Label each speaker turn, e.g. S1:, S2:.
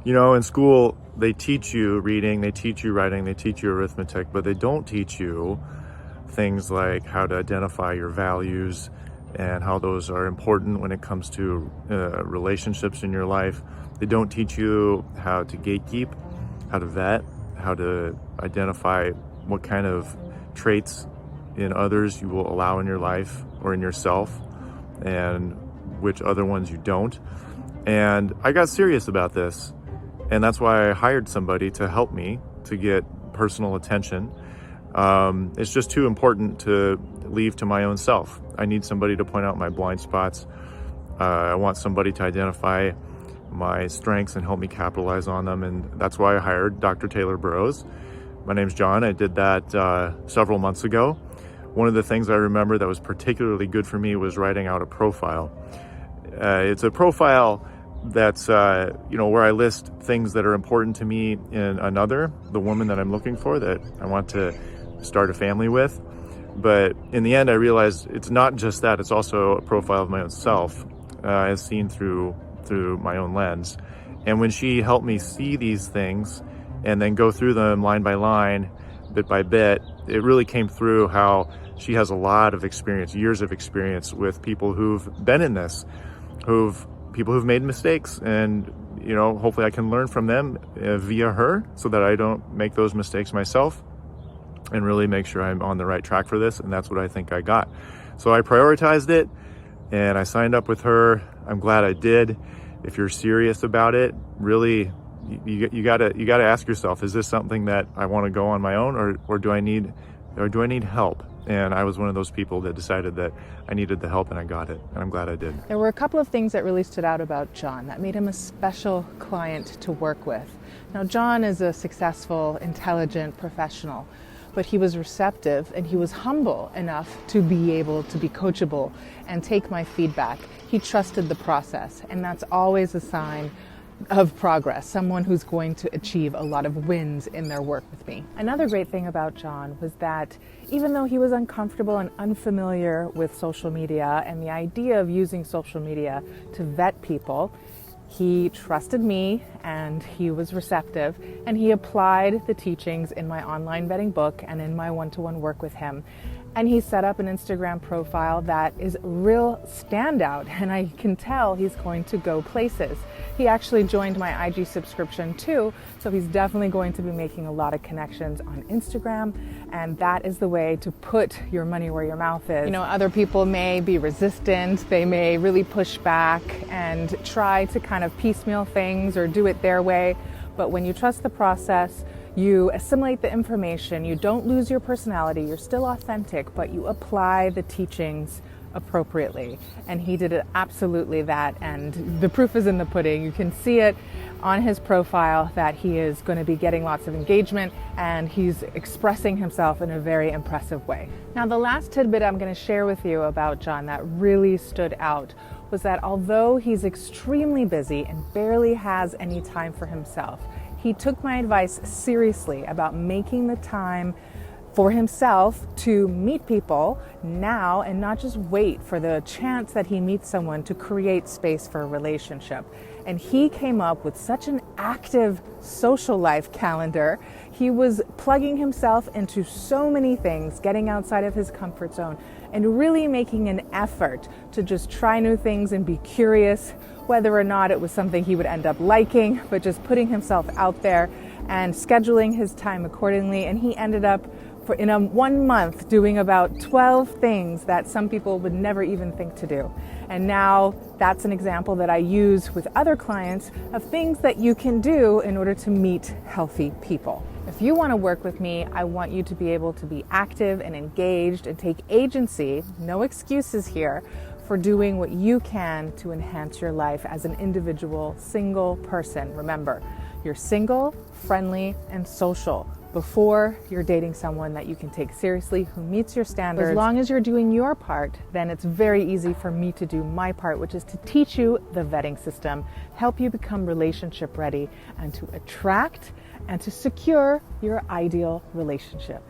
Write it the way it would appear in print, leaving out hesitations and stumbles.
S1: In school, they teach you reading, they teach you writing, they teach you arithmetic, but they don't teach you things like how to identify your values and how those are important when it comes to relationships in your life. They don't teach you how to gatekeep, how to vet, how to identify what kind of traits in others you will allow in your life or in yourself, and which other ones you don't. And I got serious about this, and that's why I hired somebody to help me to get personal attention. It's just too important to leave to my own self. I need somebody to point out my blind spots. I want somebody to identify my strengths and help me capitalize on them, and that's why I hired Dr. Taylor Burrowes. My name's John. I did that several months ago. One of the things I remember that was particularly good for me was writing out a profile. It's a profile that's where I list things that are important to me in another, the woman that I'm looking for, that I want to start a family with. But in the end, I realized it's not just that, it's also a profile of my own self, as seen through my own lens. And when she helped me see these things and then go through them line by line, bit by bit, it really came through how she has a lot of experience, years of experience with people who've been in this, people who've made mistakes, and hopefully I can learn from them via her so that I don't make those mistakes myself, and really make sure I'm on the right track for this. And that's what I think I got. So I prioritized it and I signed up with her. I'm glad I did. If you're serious about it, really, you gotta ask yourself, is this something that I want to go on my own, or do I need help? And I was one of those people that decided that I needed the help, and I got it, and I'm glad I did.
S2: There were a couple of things that really stood out about John that made him a special client to work with. Now, John is a successful, intelligent professional, but he was receptive and he was humble enough to be able to be coachable and take my feedback. He trusted the process, and that's always a sign of progress, someone who's going to achieve a lot of wins in their work with me. Another great thing about John was that even though he was uncomfortable and unfamiliar with social media and the idea of using social media to vet people, he trusted me and he was receptive, and he applied the teachings in my online vetting book and in my one-to-one work with him. And he set up an Instagram profile that is a real standout, and I can tell he's going to go places. He actually joined my IG subscription too, so he's definitely going to be making a lot of connections on Instagram, and that is the way to put your money where your mouth is. Other people may be resistant, they may really push back and try to kind of piecemeal things or do it their way, but when you trust the process, you assimilate the information, you don't lose your personality, you're still authentic, but you apply the teachings appropriately. And he did absolutely that, and the proof is in the pudding. You can see it on his profile that he is going to be getting lots of engagement, and he's expressing himself in a very impressive way. Now, the last tidbit I'm going to share with you about John that really stood out was that although he's extremely busy and barely has any time for himself, he took my advice seriously about making the time for himself to meet people now and not just wait for the chance that he meets someone to create space for a relationship. And he came up with such an active social life calendar. He was plugging himself into so many things, getting outside of his comfort zone, and really making an effort to just try new things and be curious, whether or not it was something he would end up liking, but just putting himself out there and scheduling his time accordingly. And he ended up in 1 month doing about 12 things that some people would never even think to do. And now that's an example that I use with other clients of things that you can do in order to meet healthy people. If you want to work with me, I want you to be able to be active and engaged and take agency, no excuses here, for doing what you can to enhance your life as an individual, single person. Remember, you're single, friendly, and social before you're dating someone that you can take seriously, who meets your standards. As long as you're doing your part, then it's very easy for me to do my part, which is to teach you the vetting system, help you become relationship ready, and to attract and to secure your ideal relationship.